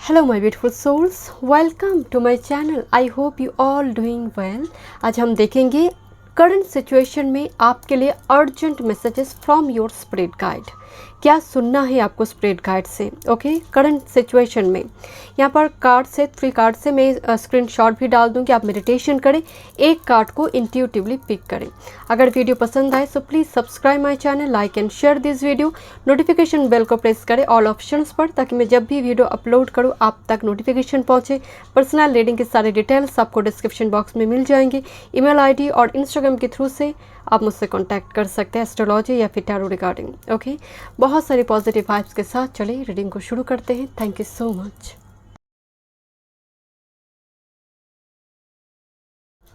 Hello my beautiful souls, welcome to my channel. I hope you all doing well. आज हम देखेंगे current situation में आपके लिए urgent messages from your spirit guide. क्या सुनना है आपको स्पिरिट गाइड से? ओके, करंट सिचुएशन में यहाँ पर कार्ड से 3 कार्ड से मैं स्क्रीनशॉट भी डाल दूँ कि आप मेडिटेशन करें, एक कार्ड को इंट्यूटिवली पिक करें। अगर वीडियो पसंद आए so please subscribe my channel, like and share this video. Notification bell को प्रेस करें ऑल ऑप्शंस पर, ताकि मैं जब भी वीडियो अपलोड करूँ आप तक नोटिफिकेशन पहुँचे। पर्सनल रीडिंग के सारे डिटेल्स आपको डिस्क्रिप्शन बॉक्स में मिल जाएंगे। ईमेल आईडी और इंस्टाग्राम के थ्रू से आप मुझसे कांटेक्ट कर सकते हैं एस्ट्रोलॉजी या फिर टैरो रिगार्डिंग। ओके, बहुत सारी पॉजिटिव वाइब्स के साथ चले रीडिंग को शुरू करते हैं। Thank you so much.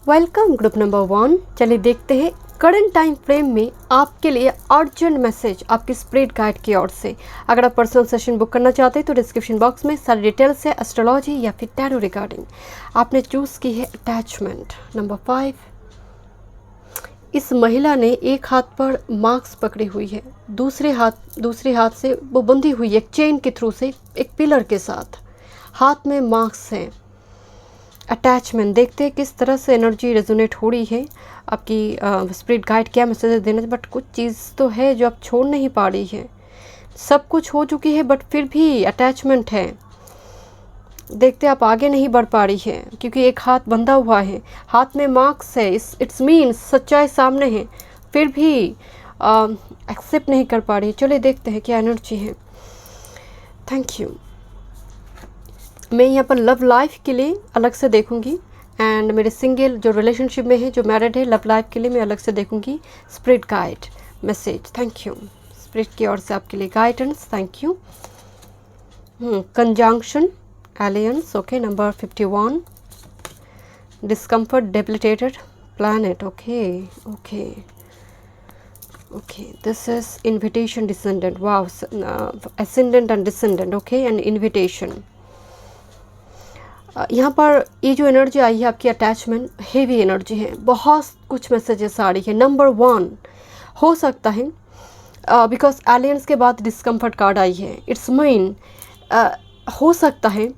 Welcome group number 1। चलिए देखते हैं करंट टाइम फ्रेम में आपके लिए अर्जेंट मैसेज आपकी स्पिरिट गाइड की ओर से। अगर आप पर्सनल सेशन बुक करना चाहते हैं तो डिस्क्रिप्शन बॉक्स में सारी डिटेल्स है एस्ट्रोलॉजी या फिर टैरो रिगार्डिंग। आपने चूज़ की है अटैचमेंट नंबर 5। इस महिला ने एक हाथ पर मास्क पकड़ी हुई है, दूसरे हाथ से वो बंधी हुई है एक चेन के थ्रू से, एक पिलर के साथ। हाथ में मास्क है। अटैचमेंट देखते हैं किस तरह से एनर्जी रेजोनेट हो रही है आपकी स्पिरिट गाइड क्या मैसेज देना। बट कुछ चीज़ तो है जो आप छोड़ नहीं पा रही है। सब कुछ हो चुकी है बट फिर भी अटैचमेंट है। देखते आप आगे नहीं बढ़ पा रही है क्योंकि एक हाथ बंधा हुआ है, हाथ में मार्क्स है। इट्स मीन्स सच्चाई सामने है, फिर भी एक्सेप्ट नहीं कर पा रही। चलिए देखते हैं क्या एनर्जी है। Thank you. मैं यहाँ पर लव लाइफ के लिए अलग से देखूंगी एंड मेरे सिंगल जो रिलेशनशिप में है, जो मैरिड है, लव लाइफ के लिए मैं अलग से देखूंगी spirit guide message. Thank you spirit की ओर से आपके लिए guidance. Thank you. Conjunction Alliance, okay, number 51. Discomfort, debilitated planet, okay. This is invitation, descendant. Wow, ascendant and descendant, okay, and invitation. यहाँ पर ये जो एनर्जी आई है आपकी अटैचमेंट हेवी एनर्जी है, बहुत कुछ मैसेजेस आ रही है। नंबर 1 हो सकता है बिकॉज एलियंस के बाद डिस्कम्फर्ट कार्ड आई है। इट्स मीन हो सकता है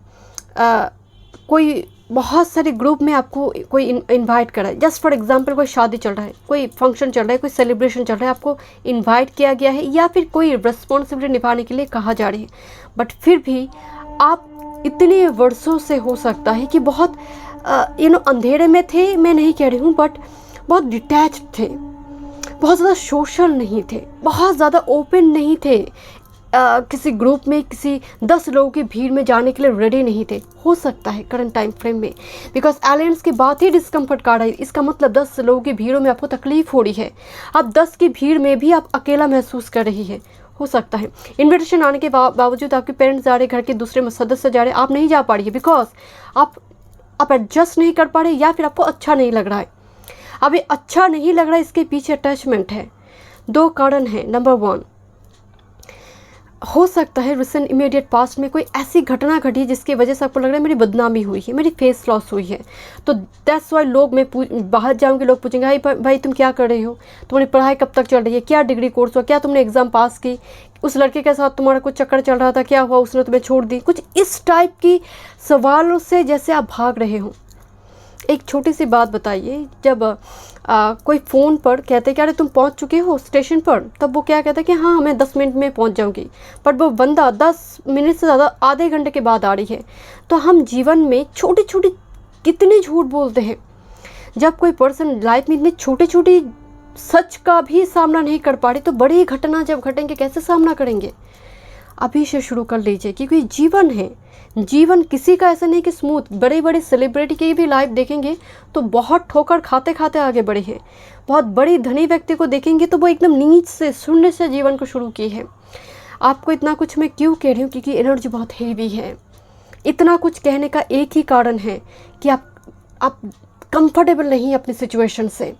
कोई बहुत सारे ग्रुप में आपको कोई इनवाइट करा है। जस्ट फॉर एग्जांपल कोई शादी चल रहा है, कोई फंक्शन चल रहा है, कोई सेलिब्रेशन चल रहा है, आपको इनवाइट किया गया है या फिर कोई रिस्पॉन्सिबिलिटी निभाने के लिए कहा जा रही है। बट फिर भी आप इतने वर्षों से हो सकता है कि बहुत अंधेरे में थे, मैं नहीं कह रही हूँ, बट बहुत डिटैच्ड थे, बहुत ज़्यादा सोशल नहीं थे, बहुत ज़्यादा ओपन नहीं थे, किसी ग्रुप में किसी 10 लोगों की भीड़ में जाने के लिए रेडी नहीं थे। हो सकता है करंट टाइम फ्रेम में बिकॉज एलियंस के बाद ही डिस्कम्फर्ट कार्ड आई। इसका मतलब 10 लोगों की भीड़ों में आपको तकलीफ हो रही है, आप 10 की भीड़ में भी आप अकेला महसूस कर रही है। हो सकता है इन्विटेशन आने के बावजूद आपके पेरेंट्स जा रहे, घर के दूसरे सदस्य जा रहे, आप नहीं जा पा रही है बिकॉज आप एडजस्ट नहीं कर पा रहे या फिर आपको अच्छा नहीं लग रहा है। अब ये अच्छा नहीं लग रहा है, इसके पीछे अटैचमेंट है। 2 कारण है। नंबर 1 हो सकता है रिसेंट इमीडिएट पास्ट में कोई ऐसी घटना घटी जिसकी वजह से आपको लग रहा है मेरी बदनामी हुई है, मेरी फेस लॉस हुई है। तो दैट्स वाई लोग, मैं बाहर जाऊंगी, लोग पूछेंगे भाई तुम क्या कर रही हो, तुम्हारी पढ़ाई कब तक चल रही है, क्या डिग्री कोर्स हुआ, क्या तुमने एग्जाम पास की, उस लड़के के साथ तुम्हारा कुछ चक्कर चल रहा था, क्या हुआ, उसने तुम्हें छोड़ दी। कुछ इस टाइप की सवालों से जैसे आप भाग रहे हो। एक छोटी सी बात बताइए, जब कोई फ़ोन पर कहते कि अरे तुम पहुंच चुके हो स्टेशन पर, तब वो क्या कहता है कि हाँ मैं 10 मिनट में पहुंच जाऊंगी, पर वो बंदा 10 मिनट से ज़्यादा आधे घंटे के बाद आ रही है। तो हम जीवन में छोटी छोटी कितने झूठ बोलते हैं। जब कोई पर्सन लाइफ में इतनी छोटी छोटी सच का भी सामना नहीं कर पा रही, तो बड़ी घटना जब घटेंगे कैसे सामना करेंगे। अभी से शुरू कर लीजिए क्योंकि जीवन है। जीवन किसी का ऐसा नहीं कि स्मूथ। बड़े बड़े सेलिब्रिटी की भी लाइफ देखेंगे तो बहुत ठोकर खाते खाते आगे बढ़े हैं। बहुत बड़ी धनी व्यक्ति को देखेंगे तो वो एकदम नीच से शून्य से जीवन को शुरू की है। आपको इतना कुछ मैं क्यों कह रही हूँ, क्योंकि एनर्जी बहुत हेवी है। इतना कुछ कहने का एक ही कारण है कि आप कंफर्टेबल नहीं अपनी सिचुएशन से।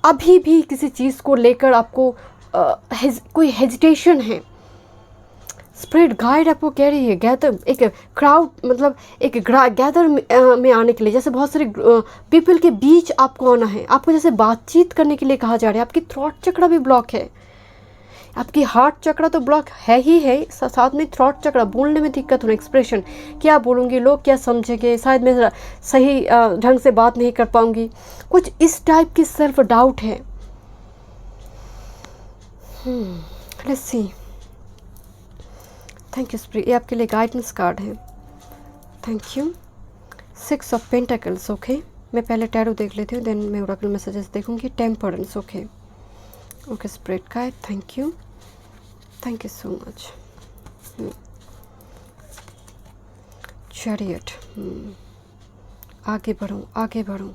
अभी भी किसी चीज़ को लेकर आपको कोई हेजिटेशन है। स्पिरिट गाइड आपको कह रही है गैदर, एक क्राउड मतलब एक गैदर में आने के लिए, जैसे बहुत सारे पीपल के बीच आपको आना है। आपको जैसे बातचीत करने के लिए कहा जा रहा है। आपकी थ्रॉट चक्र भी ब्लॉक है, आपकी हार्ट चक्र तो ब्लॉक है ही है, साथ में थ्रॉट चक्र, बोलने में दिक्कत होना, एक्सप्रेशन, क्या बोलूँगी, लोग क्या समझेंगे, शायद मैं सही ढंग से बात नहीं कर पाऊँगी, कुछ इस टाइप की सेल्फ डाउट है। Let's see. Thank you spirit, ये आपके लिए गाइडेंस कार्ड है। Thank you. 6 of pentacles, okay. मैं पहले टैरो देख लेती हूँ, देन मैं ओरेकल मैसेजेस देखूँगी। Temperance, okay okay spirit guide, thank you so much. Chariot, आगे बढ़ूँ,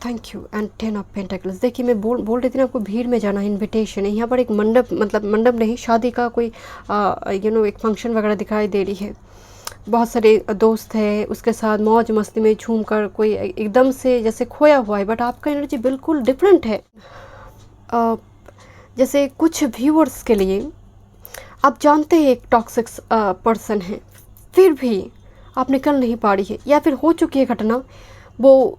thank you. And 10 of pentacles. देखिए मैं बोल रही थी ना आपको, भीड़ में जाना इनविटेशन है। यहाँ पर एक मंडप, मतलब मंडप नहीं, शादी का कोई एक फंक्शन वगैरह दिखाई दे रही है। बहुत सारे दोस्त हैं, उसके साथ मौज मस्ती में झूम कर कोई एकदम से जैसे खोया हुआ है, बट आपका एनर्जी बिल्कुल डिफरेंट है। जैसे कुछ व्यूअर्स के लिए आप जानते हैं एक टॉक्सिक पर्सन है, फिर भी आप निकल नहीं पा रही है, या फिर हो चुकी है घटना, वो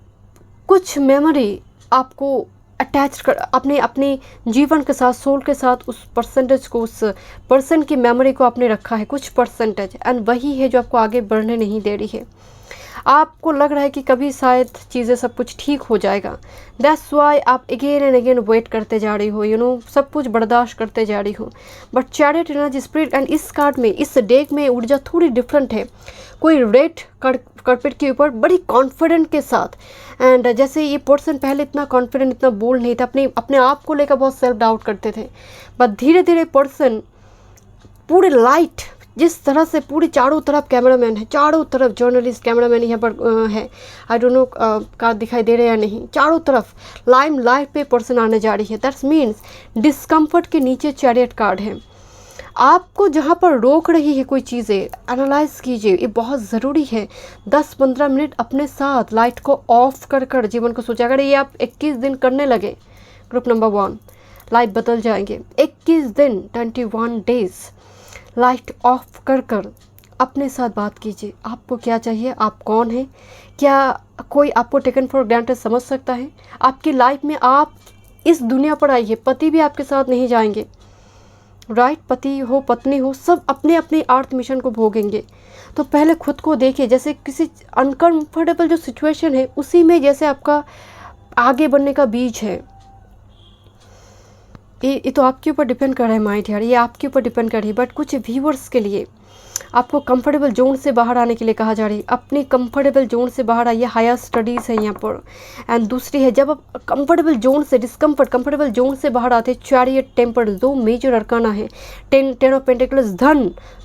कुछ मेमोरी आपको अटैच कर अपने जीवन के साथ, सोल के साथ, उस परसेंटेज को, उस पर्सन की मेमोरी को आपने रखा है कुछ परसेंटेज, एंड वही है जो आपको आगे बढ़ने नहीं दे रही है। आपको लग रहा है कि कभी शायद चीज़ें सब कुछ ठीक हो जाएगा, दैट्स वाई आप अगेन एंड अगेन वेट करते जा रही हो, सब कुछ बर्दाश्त करते जा रही हो। But chariot energy spirit, and इस कार्ड में, इस डेक में ऊर्जा थोड़ी डिफरेंट है। कोई रेड कार्पेट के ऊपर बड़ी कॉन्फिडेंट के साथ, एंड जैसे ये पर्सन पहले इतना कॉन्फिडेंट, इतना बोल्ड नहीं था, अपने आप को लेकर बहुत सेल्फ डाउट करते थे, बट धीरे धीरे पर्सन पूरे लाइट, जिस तरह से पूरी चारों तरफ कैमरामैन है, चारों तरफ जर्नलिस्ट, कैमरामैन यहाँ पर है, आई डोंट नो कार्ड दिखाई दे रहे या नहीं, चारों तरफ लाइम लाइट पे पर्सन आने जा रही है। दैट्स मीन्स डिस्कम्फर्ट के नीचे चैरियट कार्ड है। आपको जहाँ पर रोक रही है कोई चीज़ें, एनालाइज कीजिए, ये बहुत ज़रूरी है। 10-15 मिनट अपने साथ लाइट को ऑफ कर जीवन को सोचा। अगर ये आप 21 दिन करने लगे, ग्रुप नंबर 1, लाइफ बदल जाएंगे। 21 दिन, 21 डेज लाइट ऑफ कर अपने साथ बात कीजिए। आपको क्या चाहिए, आप कौन हैं, क्या कोई आपको टेकन फॉर ग्रांटेड समझ सकता है? आपकी लाइफ में आप इस दुनिया पर आई है, पति भी आपके साथ नहीं जाएंगे, राइट? पति हो, पत्नी हो, सब अपने अपने अर्थ मिशन को भोगेंगे। तो पहले खुद को देखिए, जैसे किसी अनकंफर्टेबल जो सिचुएशन है उसी में जैसे आपका आगे बढ़ने का बीज है। ये तो आपके ऊपर डिपेंड कर रहा है माइंड यार, ये आपके ऊपर डिपेंड कर रही है। बट कुछ व्यूअर्स के लिए आपको कंफर्टेबल जोन से बाहर आने के लिए कहा जा रही है। अपनी कंफर्टेबल जोन से बाहर आइए, हायर स्टडीज़ है यहाँ पर। एंड दूसरी है, जब आप कंफर्टेबल जोन से कंफर्टेबल जोन से बाहर आते हैं, चैरियट, टेम्पर, दो मेजर अरकाना है। 10 ऑफ पेंटिकल्स,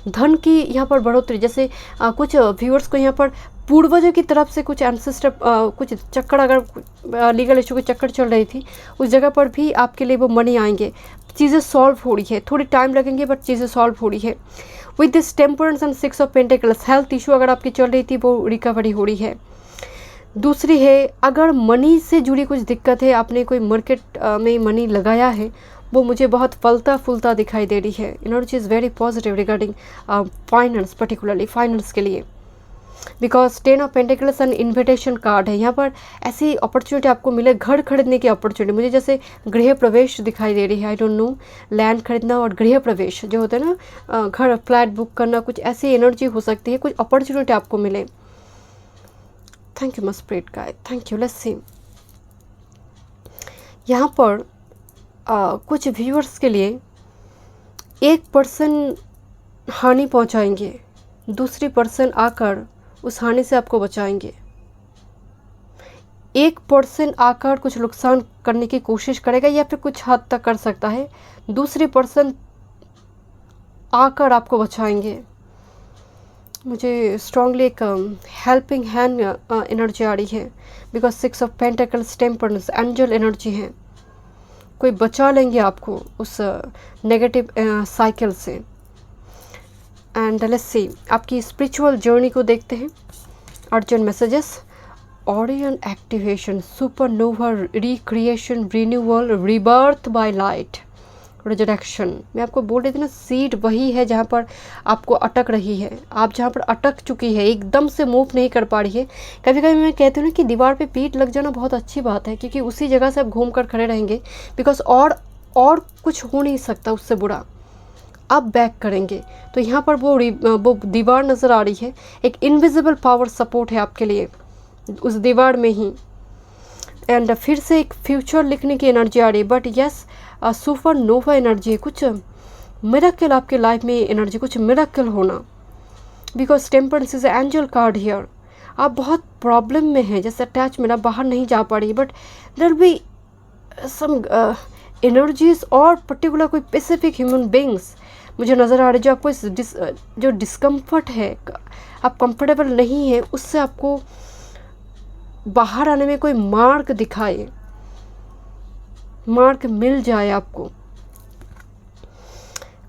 धन की यहाँ पर बढ़ोतरी। जैसे कुछ व्यूअर्स को यहाँ पर पूर्वजों की तरफ से कुछ एंसेस्टर, कुछ चक्कर, अगर लीगल इशू की चक्कर चल रही थी, उस जगह पर भी आपके लिए वो मनी आएंगे। चीज़ें सॉल्व हो रही है, थोड़ी टाइम लगेंगे बट चीज़ें सॉल्व हो रही है। With this temperance and 6 of pentacles, health issue अगर आपकी चल रही थी वो रिकवरी हो रही है। दूसरी है, अगर मनी से जुड़ी कुछ दिक्कत है, आपने कोई मार्केट में मनी लगाया है, वो मुझे बहुत फलता फूलता दिखाई दे रही है। Energy is very positive regarding finance, particularly finance के लिए। Because 10 of pentacles and invitation card है। यहाँ पर ऐसी अपॉर्चुनिटी आपको मिले, घर खरीदने की अपॉर्चुनिटी। मुझे जैसे गृह प्रवेश दिखाई दे रही है, आई डोंट नो, लैंड खरीदना और गृह प्रवेश जो होता है ना, घर, फ्लैट बुक करना, कुछ ऐसी एनर्जी हो सकती है, कुछ अपॉर्चुनिटी आपको मिले। Thank you my spirit guide, thank you. Let's सी, यहाँ पर कुछ व्यूअर्स के लिए एक पर्सन हानि पहुँचाएंगे, दूसरी पर्सन आकर उस हानि से आपको बचाएंगे। एक पर्सन आकर कुछ नुकसान करने की कोशिश करेगा या फिर कुछ हद तक कर सकता है, दूसरी पर्सन आकर आपको बचाएंगे। मुझे स्ट्रांगली एक हेल्पिंग हैंड एनर्जी आ रही है। Because 6 of pentacles, temperance, angel energy है। कोई बचा लेंगे आपको उस नेगेटिव साइकिल से। एंड लेट्स सी, आपकी स्पिरिचुअल जर्नी को देखते हैं। Urgent messages, Orion activation, supernova recreation, renewal, rebirth by light, resurrection. मैं आपको बोल रही थी ना, सीट वही है जहाँ पर आपको अटक रही है, आप जहाँ पर अटक चुकी है, एकदम से मूव नहीं कर पा रही है। कभी कभी मैं कहती हूँ ना कि दीवार पे पीठ लग जाना बहुत अच्छी बात है, क्योंकि उसी जगह से आप घूम कर खड़े रहेंगे। बिकॉज और और कुछ हो नहीं सकता उससे बुरा, आप बैक करेंगे। तो यहाँ पर वो दीवार नज़र आ रही है, एक इनविजिबल पावर सपोर्ट है आपके लिए उस दीवार में ही। एंड फिर से एक फ्यूचर लिखने की एनर्जी आ रही है, but yes super Nova energy है, कुछ मिरेकल आपके लाइफ में एनर्जी, कुछ मिरेकल होना, because temperance is angel card here. आप बहुत प्रॉब्लम में हैं, जैसे अटैचमेंट, आप बाहर नहीं जा पा रही, but there be some energies और पर्टिकुलर कोई स्पेसिफिक ह्यूमन बींग्स मुझे नज़र आ रहे जो आपको जो डिस्कम्फर्ट है, आप कंफर्टेबल नहीं है, उससे आपको बाहर आने में कोई मार्ग दिखाए, मार्ग मिल जाए आपको।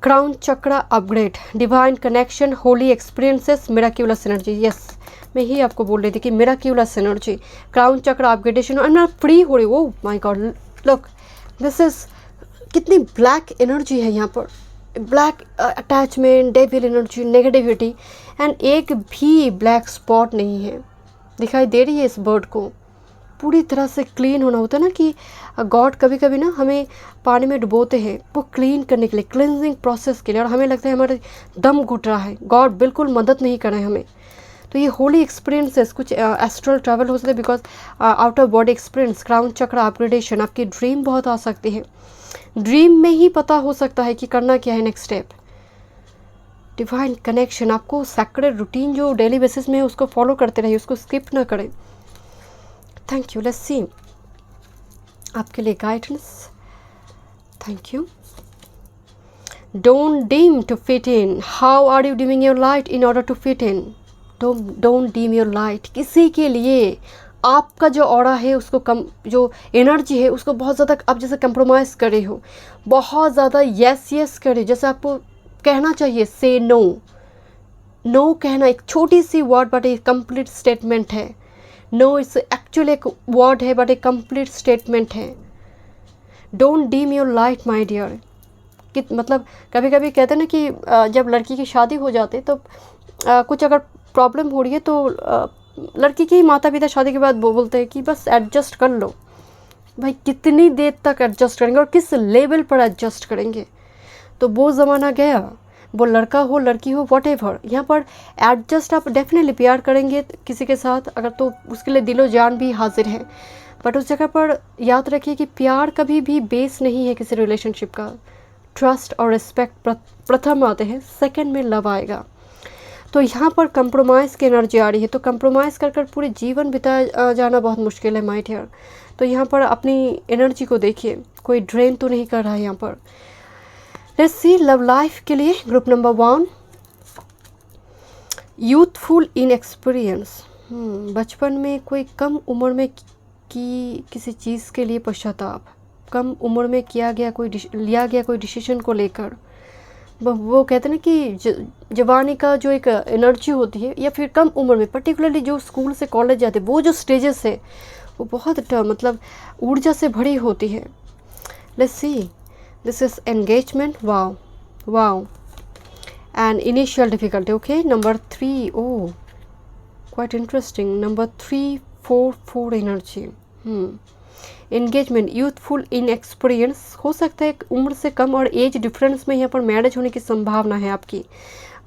Crown chakra upgrade, divine connection, holy experiences, miraculous energy. Yes, मैं ही आपको बोल रही थी कि miraculous energy, crown chakra upgradation, और मैं फ्री हो रही हूँ। Oh my god, look this is, कितनी ब्लैक एनर्जी है यहाँ पर, black attachment, devil energy, negativity, and एक भी ब्लैक स्पॉट नहीं है, दिखाई दे रही है इस बर्ड को। पूरी तरह से क्लीन होना होता है ना, कि गॉड कभी कभी ना हमें पानी में डुबोते हैं वो क्लीन करने के लिए, क्लिनजिंग प्रोसेस के लिए, और हमें लगता है हमारे दम घुट रहा है, गॉड बिल्कुल मदद नहीं कर रहे हैं हमें। तो ये होली एक्सपीरियंसेस, कुछ एस्ट्रल ट्रैवल हो सकता है, because out of body experience, crown चक्र अपग्रेडेशन, आपकी ड्रीम बहुत आ सकती है, ड्रीम में ही पता हो सकता है कि करना क्या है नेक्स्ट स्टेप। डिवाइन कनेक्शन, आपको सैक्रेड रूटीन जो डेली बेसिस में है उसको फॉलो करते रहिए, उसको स्किप ना करें। थैंक यू, लेट्स सी आपके लिए guidance. Thank you. Don't dim to fit in, how are you dimming your light in order to fit in? Don't dim your light, किसी के लिए आपका जो ऑरा है उसको कम, जो एनर्जी है उसको बहुत ज़्यादा आप जैसे कंप्रोमाइज़ करे हो, बहुत ज़्यादा यस करे, जैसे आपको कहना चाहिए से नो। नो कहना एक छोटी सी वर्ड बट एक कंप्लीट स्टेटमेंट है। नो इट्स एक्चुअली एक वर्ड है बट एक कंप्लीट स्टेटमेंट है। Don't dim your light my dear. कि मतलब कभी कभी कहते हैं ना कि जब लड़की की शादी हो जाती तो कुछ अगर प्रॉब्लम हो रही है तो लड़की के ही माता पिता शादी के बाद वो बोलते हैं कि बस एडजस्ट कर लो। भाई कितनी देर तक एडजस्ट करेंगे और किस लेवल पर एडजस्ट करेंगे? तो वो ज़माना गया, वो लड़का हो लड़की हो व्हाटएवर, यहाँ पर एडजस्ट आप डेफिनेटली प्यार करेंगे किसी के साथ अगर तो उसके लिए दिलो जान भी हाजिर है, बट उस जगह पर याद रखिए कि प्यार कभी भी बेस नहीं है किसी रिलेशनशिप का। ट्रस्ट और रिस्पेक्ट प्रथम आते हैं, सेकंड में लव आएगा। तो यहाँ पर कंप्रोमाइज़ की एनर्जी आ रही है, तो कंप्रोमाइज़ कर कर पूरे जीवन बिता जाना बहुत मुश्किल है माय डियर। तो यहाँ पर अपनी एनर्जी को देखिए, कोई ड्रेन तो नहीं कर रहा है यहाँ पर। लेट्स सी लव लाइफ के लिए group number 1, youthful in experience. बचपन में कोई कम उम्र में की किसी चीज़ के लिए पश्चाताप, कम उम्र में लिया गया कोई डिसीजन को लेकर। वो कहते हैं ना कि जवानी का जो एक एनर्जी होती है, या फिर कम उम्र में पर्टिकुलरली जो स्कूल से कॉलेज जाते हैं वो जो स्टेजेस है वो बहुत मतलब ऊर्जा से भरी होती है। Let's see this is engagement, wow and initial difficulty. Okay, number 3, oh quite interesting, number 3-4 energy. Engagement, youthful in experience, हो सकता है उम्र से कम और एज डिफरेंस में यहाँ पर मैरिज होने की संभावना है आपकी।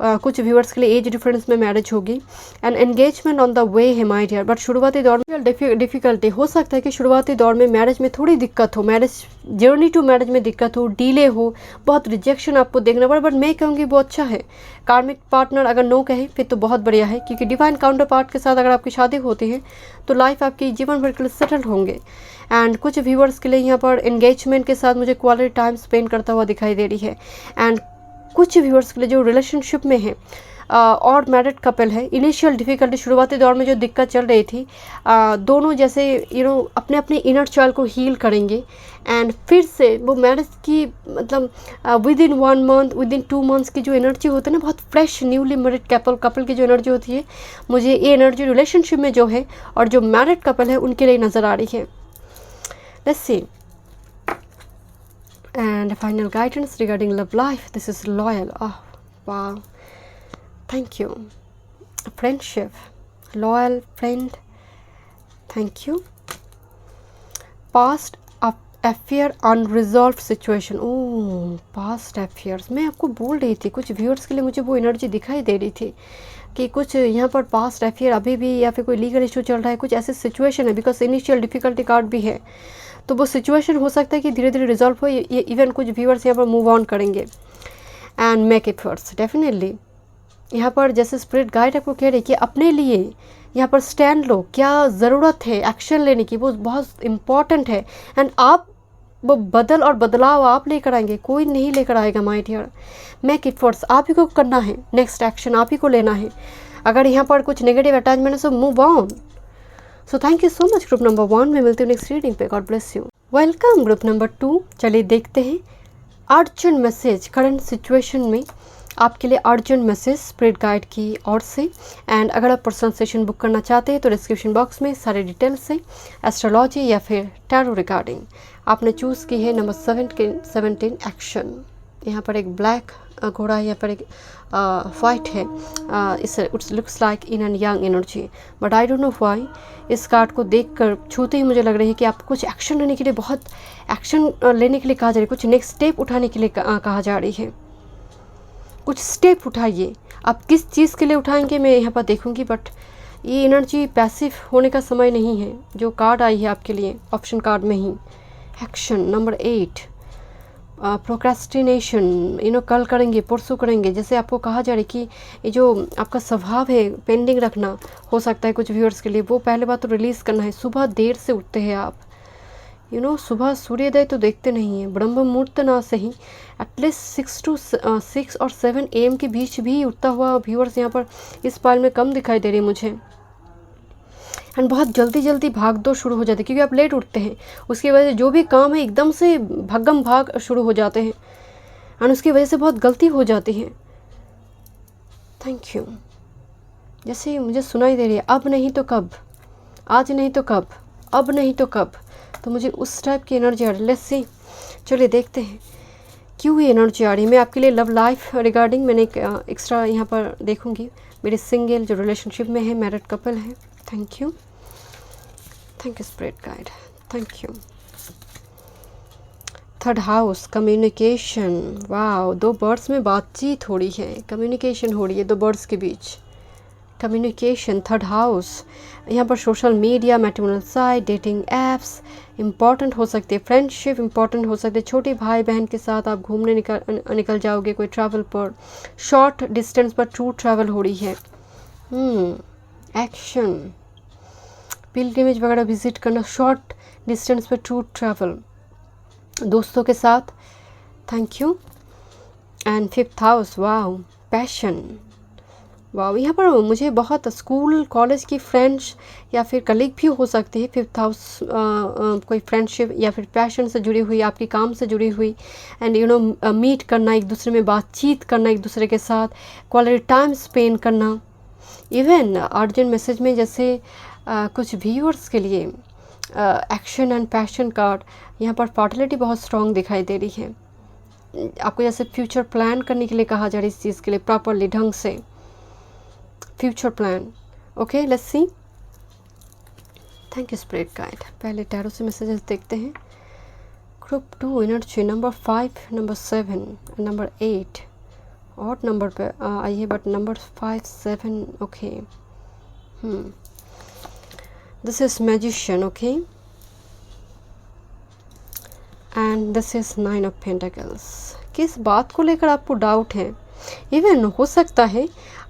कुछ व्यूअर्स के लिए एज डिफरेंस में मैरिज होगी। And engagement on the way है माय डियर, बट शुरुआती दौर में डिफ़िकल्टी हो सकता है कि शुरुआती दौर में मैरिज में थोड़ी दिक्कत हो, मैरिज जर्नी टू मैरिज में दिक्कत हो, डिले हो, बहुत रिजेक्शन आपको देखना पड़े, बट मैं कहूँगी वो अच्छा है। कार्मिक पार्टनर अगर नो कहे फिर तो बहुत बढ़िया है, क्योंकि डिवाइन काउंटर पार्ट के साथ अगर आपकी शादी होती है तो लाइफ आपकी जीवन भर के लिए सेटल्ड होंगे। एंड कुछ व्यूअर्स के लिए यहाँ पर एंगेजमेंट के साथ मुझे क्वालिटी टाइम स्पेंड करता हुआ दिखाई दे रही है। एंड कुछ व्यूअर्स के लिए जो रिलेशनशिप में है और मैरिड कपल है, इनिशियल डिफ़िकल्टी शुरुआती दौर में जो दिक्कत चल रही थी, दोनों जैसे अपने अपने इनर चाइल्ड को हील करेंगे एंड फिर से वो मैरिज की मतलब with in 1 month, with in 2 months की जो एनर्जी होती है ना, बहुत फ्रेश न्यूली मैरिड कपल की जो एनर्जी होती है, मुझे ये एनर्जी रिलेशनशिप में जो है और जो मैरिड कपल है उनके लिए नज़र आ रही है। Let's see and final guidance regarding love life. This is loyal. Oh wow, thank you. Friendship, loyal friend, thank you. Past affair unresolved situation, oh past affairs, मैं आपको बोल रही थी कुछ व्यूअर्स के लिए मुझे वो एनर्जी दिखाई दे रही थी कि कुछ यहाँ पर पास्ट अफेयर अभी भी या फिर कोई लीगल इशू चल रहा है, कुछ ऐसी सिचुएशन है, बिकॉज इनिशियल डिफिकल्टी कार्ड भी है, तो वो सिचुएशन हो सकता है कि धीरे धीरे रिजॉल्व हो, ये इवन कुछ व्यूअर्स यहाँ पर मूव ऑन करेंगे एंड मेक एफर्ट्स डेफिनेटली। यहाँ पर जैसे स्पिरिट गाइड आपको कह रही है कि अपने लिए यहाँ पर स्टैंड लो, क्या ज़रूरत है एक्शन लेने की, वो बहुत इम्पॉर्टेंट है, एंड आप वो बदलाव आप लेकर आएंगे, कोई नहीं लेकर आएगा माय डियर। मेक एफर्ट्स आप ही को करना है, नेक्स्ट एक्शन आप ही को लेना है। अगर यहाँ पर कुछ नेगेटिव अटैचमेंट है so move on. So thank you so much group number 1 में मिलती हूँ नेक्स्ट रीडिंग पे। God bless you. Welcome group number 2। चलिए देखते हैं अर्जेंट मैसेज करंट सिचुएशन में आपके लिए, अर्जेंट मैसेज स्पिरिट गाइड की ओर से। एंड अगर आप पर्सनल सेशन बुक करना चाहते हैं तो डिस्क्रिप्शन बॉक्स में सारे डिटेल्स से एस्ट्रोलॉजी या फिर टैरो रिगार्डिंग आपने चूज़ की है नंबर 17 एक्शन। यहाँ पर एक ब्लैक घोड़ा है, यहाँ पर एक वाइट है, it's looks like in and young energy, but I don't know why इस कार्ड को देखकर छूते ही मुझे लग रही है कि आपको कुछ एक्शन लेने के लिए, बहुत एक्शन लेने के लिए कहा जा रहा है, कुछ नेक्स्ट स्टेप उठाने के लिए कहा जा रही है। कुछ स्टेप उठाइए, आप किस चीज़ के लिए उठाएंगे मैं यहाँ पर देखूंगी, बट ये एनर्जी पैसिव होने का समय नहीं है। जो कार्ड आई है आपके लिए ऑप्शन कार्ड में ही, एक्शन नंबर 8, प्रोक्रेस्टिनेशन, कल करेंगे परसों करेंगे, जैसे आपको कहा जा रहा है कि ये जो आपका स्वभाव है पेंडिंग रखना हो सकता है कुछ व्यूअर्स के लिए, वो पहले बात तो रिलीज़ करना है। सुबह देर से उठते हैं आप, सुबह सूर्योदय तो देखते नहीं हैं, ब्रह्म मुहूर्त ना सही एटलीस्ट 6 और 7 AM के बीच भी उठता हुआ व्यूअर्स यहाँ पर इस पाल में कम दिखाई दे रही है मुझे। एंड बहुत जल्दी भाग दौड़ शुरू हो जाती है क्योंकि आप लेट उठते हैं, उसकी वजह से जो भी काम है एकदम से भगम भाग शुरू हो जाते हैं एंड उसकी वजह से बहुत गलती हो जाती है। Thank you. जैसे मुझे सुनाई दे रही है, अब नहीं तो कब, आज नहीं तो कब, अब नहीं तो कब, तो मुझे उस टाइप की एनर्जी आ रही है। लेट्स सी, चलिए देखते हैं क्यों ये एनर्जी आ रही है। मैं आपके लिए लव लाइफ रिगार्डिंग मैंने एक एक्स्ट्रा यहाँ पर देखूंगी, मेरे सिंगल जो रिलेशनशिप में है, मैरिड कपल है। Thank you spirit guide, thank you. Third house communication, वाह, 2 बर्ड्स में बातचीत हो रही है, कम्युनिकेशन हो रही है 2 बर्ड्स के बीच, कम्युनिकेशन। थर्ड हाउस यहाँ पर social media, matrimonial site, dating apps important हो सकती है, फ्रेंडशिप इम्पॉर्टेंट हो सकती है, छोटे भाई बहन के साथ आप घूमने निकल जाओगे कोई ट्रैवल पर, शॉर्ट डिस्टेंस पर टूर ट्रैवल हो रही है। एक्शन, पिलग्रिमेज वगैरह विजिट करना, शॉर्ट डिस्टेंस पर टूर ट्रैवल दोस्तों के साथ। Thank you. And 5th house, वाह, पैशन, वाह, यहाँ पर मुझे बहुत स्कूल कॉलेज की फ्रेंड्स या फिर कलीग भी हो सकती है। 5th हाउस कोई फ्रेंडशिप या फिर पैशन से जुड़ी हुई, आपकी काम से जुड़ी हुई, एंड मीट करना, एक दूसरे में बातचीत करना, एक दूसरे के साथ क्वालिटी टाइम स्पेंड करना। इवन अर्जेंट मैसेज में जैसे कुछ व्यूअर्स के लिए एक्शन एंड पैशन कार्ड, यहाँ पर फर्टिलिटी बहुत स्ट्रॉन्ग दिखाई दे रही है। आपको जैसे फ्यूचर प्लान करने के लिए कहा जा रहा है, इस चीज़ के लिए प्रॉपरली ढंग से future plan. Okay, let's see. Thank you spirit guide. पहले टैरो से मैसेजेस देखते हैं। Group 2 energy number 5, number 7, number 8 और नंबर पे आई है, but number 5, 7, okay. This is magician, okay, and this is 9 of pentacles. किस बात को लेकर आपको डाउट है? इवन हो सकता है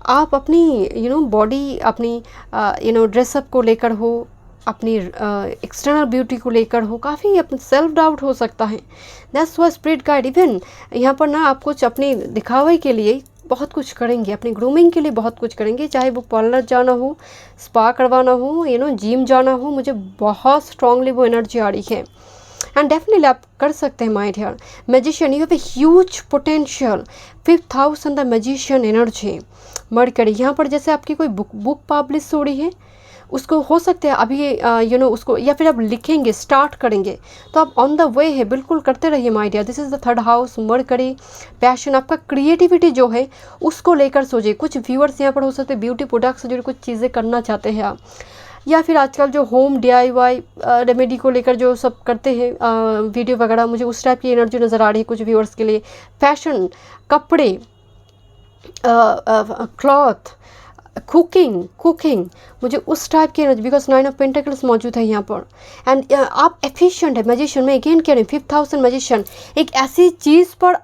आप अपनी बॉडी, अपनी ड्रेसअप को लेकर हो, अपनी एक्सटर्नल ब्यूटी को लेकर हो, काफ़ी अपना सेल्फ डाउट हो सकता है। That's why spirit guide even यहाँ पर ना आप कुछ अपने दिखावे के लिए बहुत कुछ करेंगे, अपनी ग्रूमिंग के लिए बहुत कुछ करेंगे, चाहे वो पार्लर जाना हो, स्पा करवाना हो, जिम जाना हो। मुझे बहुत स्ट्रांगली वो एनर्जी आ रही है एंड डेफिनेटली आप कर सकते हैं my dear. Magician, you have a huge potential. 5th house and the magician energy. Mercury, यहाँ पर जैसे आपकी कोई बुक पब्लिश हो रही है, उसको हो सकता है अभी उसको, या फिर आप लिखेंगे, स्टार्ट करेंगे, तो आप ऑन द वे है, बिल्कुल करते रहिए my dear. This is the 3rd house mercury. Passion, आपका क्रिएटिविटी जो है उसको लेकर सोचिए। कुछ व्यूअर्स यहाँ पर हो सकते हैं ब्यूटी प्रोडक्ट्स से जुड़ी कुछ चीज़ें करना चाहते हैं आप, या फिर आजकल जो होम DIY रेमेडी को लेकर जो सब करते हैं वीडियो वगैरह, मुझे उस टाइप की एनर्जी नज़र आ रही है कुछ व्यूअर्स के लिए। फैशन, कपड़े, क्लॉथ, कुकिंग, मुझे उस टाइप की एनर्जी, बिकॉज 9 ऑफ पेंटिकल्स मौजूद है यहाँ पर। एंड आप एफिशिएंट है। मैजिशियन में अगेन कह रही हूँ, 5th हाउस एंड मैजिशियन, एक ऐसी चीज़ पर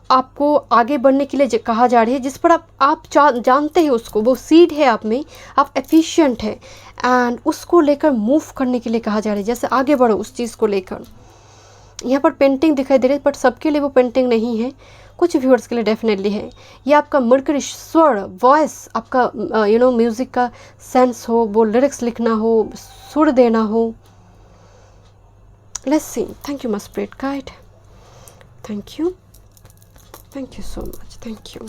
आपको आगे बढ़ने के लिए कहा जा रही है जिस पर आप जानते हैं उसको, वो सीड है आप में, आप एफिशिएंट है एंड उसको लेकर मूव करने के लिए कहा जा रहा है, जैसे आगे बढ़ो उस चीज़ को लेकर। यहाँ पर पेंटिंग दिखाई दे रही है, बट सबके लिए वो पेंटिंग नहीं है, कुछ व्यूअर्स के लिए डेफिनेटली है। ये आपका मर्करी, स्वर, वॉइस, आपका म्यूज़िक का सेंस हो, वो लिरिक्स लिखना हो, सुर देना हो। Let's see. Thank you my spirit guide, thank you so much, thank you.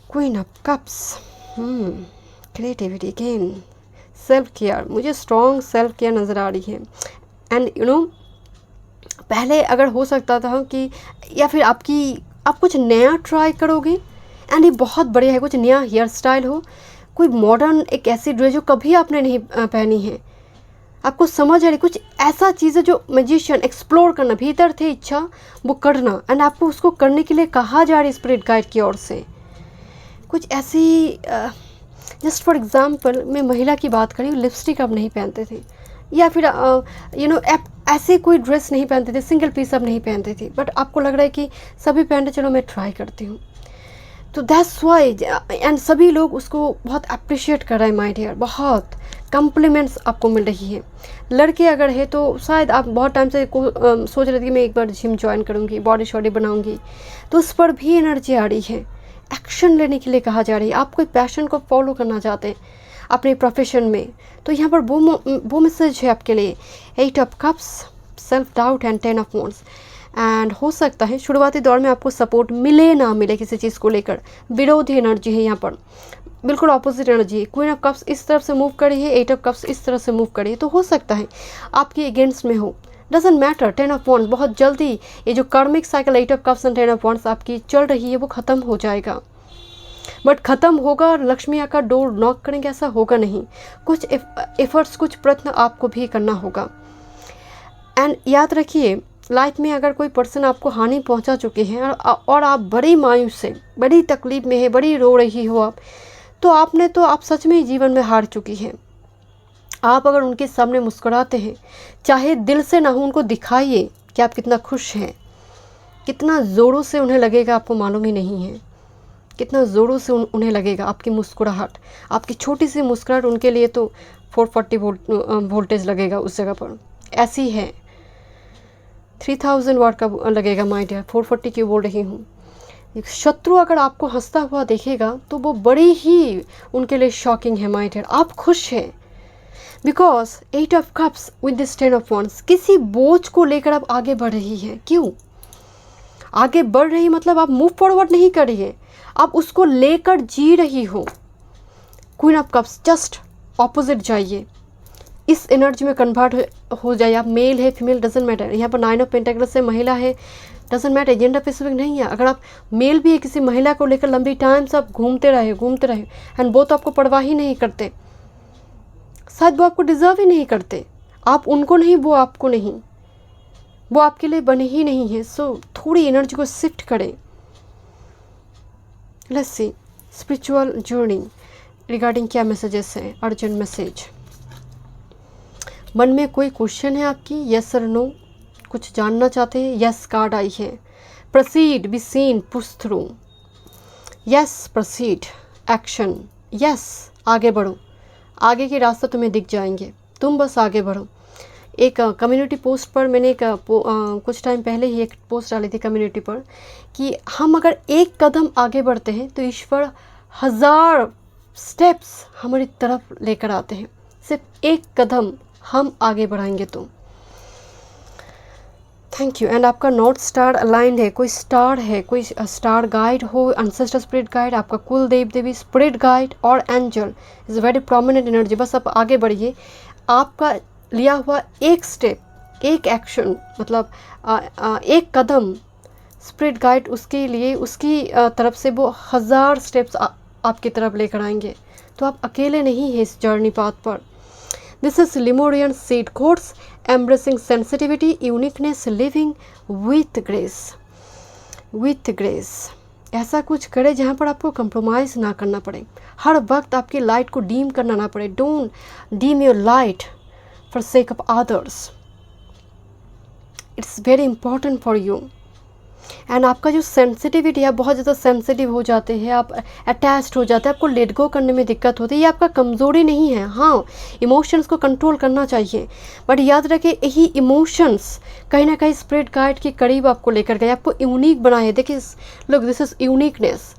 Queen of cups, creativity again, self care, मुझे स्ट्रॉन्ग सेल्फ केयर नज़र आ रही है। एंड पहले अगर हो सकता था कि या फिर आप कुछ नया ट्राई करोगे, एंड ये बहुत बढ़िया है, कुछ नया हेयर स्टाइल हो, कोई मॉडर्न एक ऐसी ड्रेस जो कभी आपने नहीं पहनी है, आपको समझ आ रही, कुछ ऐसा चीज़ है जो मैजिशियन एक्सप्लोर करना, भीतर थे इच्छा वो करना, एंड आपको उसको करने के लिए कहा जा रही है स्पिरिट गाइड की ओर से। कुछ ऐसी जस्ट फॉर एग्जांपल मैं महिला की बात करी, लिपस्टिक आप नहीं पहनते थे, या फिर ऐसे कोई ड्रेस नहीं पहनते थे, सिंगल पीस आप नहीं पहनते थे, बट आपको लग रहा है कि सभी पहनते, चलो मैं ट्राई करती हूँ, तो दैट्स वाई, एंड सभी लोग उसको बहुत अप्रिशिएट कर रहे हैं माय डियर, बहुत कम्प्लीमेंट्स आपको मिल रही है। लड़के अगर है तो शायद आप बहुत टाइम से सोच रहे थे कि मैं एक बार जिम ज्वाइन करूँगी, बॉडी शॉडी बनाऊँगी, तो उस पर भी एनर्जी आ रही है, एक्शन लेने के लिए कहा जा रही है। आप कोई पैशन को फॉलो करना चाहते हैं अपने प्रोफेशन में, तो यहाँ पर वो मैसेज है आपके लिए। 8 of cups, self doubt and 10 of wands. And हो सकता है शुरुआती दौर में आपको सपोर्ट मिले ना मिले किसी चीज़ को लेकर, विरोधी एनर्जी है यहाँ पर, बिल्कुल ऑपोजिट एनर्जी है। क्वीन ऑफ कप्स इस तरफ से मूव करी है, 8 ऑफ कप्स इस तरफ से मूव करी है, तो हो सकता है आपके अगेंस्ट में हो, डजंट मैटर। 10 ऑफ वॉन्ड्स, बहुत जल्दी ये जो कार्मिक cycle 8 of cups and 10 of wands आपकी चल रही है वो ख़त्म हो जाएगा, बट ख़त्म होगा और लक्ष्मी आकर डोर नॉक करेंगे ऐसा होगा नहीं, कुछ एफर्ट्स, कुछ प्रयत्न आपको भी करना होगा। एंड याद रखिए, लाइफ में अगर कोई पर्सन आपको हानि पहुंचा चुके हैं और आप बड़ी मायूस से, बड़ी तकलीफ में है, बड़ी रो रही हो आप, तो आप सच में ही जीवन में हार चुकी हैं। आप अगर उनके सामने मुस्कुराते हैं, चाहे दिल से ना हो, उनको दिखाइए कि आप कितना खुश हैं, कितना ज़ोरों से उन्हें लगेगा आपको मालूम ही नहीं है, कितना ज़ोरों से उन्हें लगेगा आपकी मुस्कुराहट, आपकी छोटी सी मुस्कुराहट उनके लिए तो 440 वोल्टेज लगेगा उस जगह पर, ऐसी है। 3000 वाट का लगेगा माय डियर, 440 क्यों बोल रही हूँ। शत्रु अगर आपको हंसता हुआ देखेगा तो वो बड़ी ही उनके लिए शॉकिंग है माय डियर। आप खुश हैं because 8 of cups with this 10 of wands, किसी बोझ को लेकर आप आगे बढ़ रही हैं। क्यों आगे बढ़ रही, मतलब आप मूव फॉरवर्ड नहीं कर रही है, आप उसको लेकर जी रही हो। Queen of cups, just opposite जाइए, इस एनर्जी में कन्वर्ट हो जाइए। आप मेल है फीमेल डजंट मैटर, यहाँ पर 9 ऑफ पेंटाकल्स से महिला है, डजंट मैटर, जेंडर स्पेसिफिक नहीं है। अगर आप मेल भी है, किसी महिला को लेकर लंबी टाइम से आप घूमते रहे एंड वो तो आपको परवाह ही नहीं करते, शायद वो आपको डिजर्व ही नहीं करते, आप उनको नहीं, वो आपको नहीं, वो आपके लिए बने ही नहीं है। सो थोड़ी एनर्जी को शिफ्ट करें। Let's see spiritual journey regarding क्या मैसेजेस हैं, अर्जेंट मैसेज। मन में कोई क्वेश्चन है आपकी, यस और नो, कुछ जानना चाहते हैं, यस कार्ड आई है। Proceed, be seen, push through, yes proceed, action, yes आगे बढ़ो, आगे के रास्ता तुम्हें दिख जाएंगे, तुम बस आगे बढ़ो। एक कम्युनिटी पोस्ट पर मैंने कुछ टाइम पहले ही एक पोस्ट डाली थी कम्युनिटी पर कि हम अगर एक कदम आगे बढ़ते हैं तो ईश्वर 1000 स्टेप्स हमारी तरफ लेकर आते हैं। सिर्फ एक कदम हम आगे बढ़ाएंगे तो। Thank you. एंड आपका नॉर्थ स्टार अलाइंड है, कोई स्टार है, कोई स्टार गाइड हो, एंसेस्टर स्पिरिट गाइड, आपका कुल देव देवी स्पिरिट गाइड और angel is very prominent energy. बस आप आगे बढ़िए, आपका लिया हुआ एक स्टेप, एक एक्शन, मतलब एक कदम स्पिरिट गाइड उसके लिए, उसकी तरफ से वो 1000 स्टेप्स आपकी तरफ लेकर आएंगे। तो आप अकेले नहीं हैं इस जर्नी पाथ पर। This is Lemurian seed codes, embracing sensitivity, uniqueness, living with grace. With grace, ऐसा कुछ करे जहाँ पर आपको कंप्रोमाइज़ ना करना पड़े, हर वक्त आपकी लाइट को डीम करना ना पड़े। Don't dim your light for sake of others, it's very important for you. And आपका जो सेंसिटिविटी है, बहुत ज़्यादा सेंसिटिव हो जाते हैं, आप अटैच्ड हो जाते हैं, आपको लेट गो करने में दिक्कत होती है। ये आपका कमज़ोरी नहीं है, हाँ इमोशंस को कंट्रोल करना चाहिए, बट याद रखें यही इमोशंस कहीं ना कहीं स्पिरिट गाइड के करीब आपको लेकर गए, आपको यूनिक बनाए। देखिए लुक, दिस इज़ यूनिकनेस।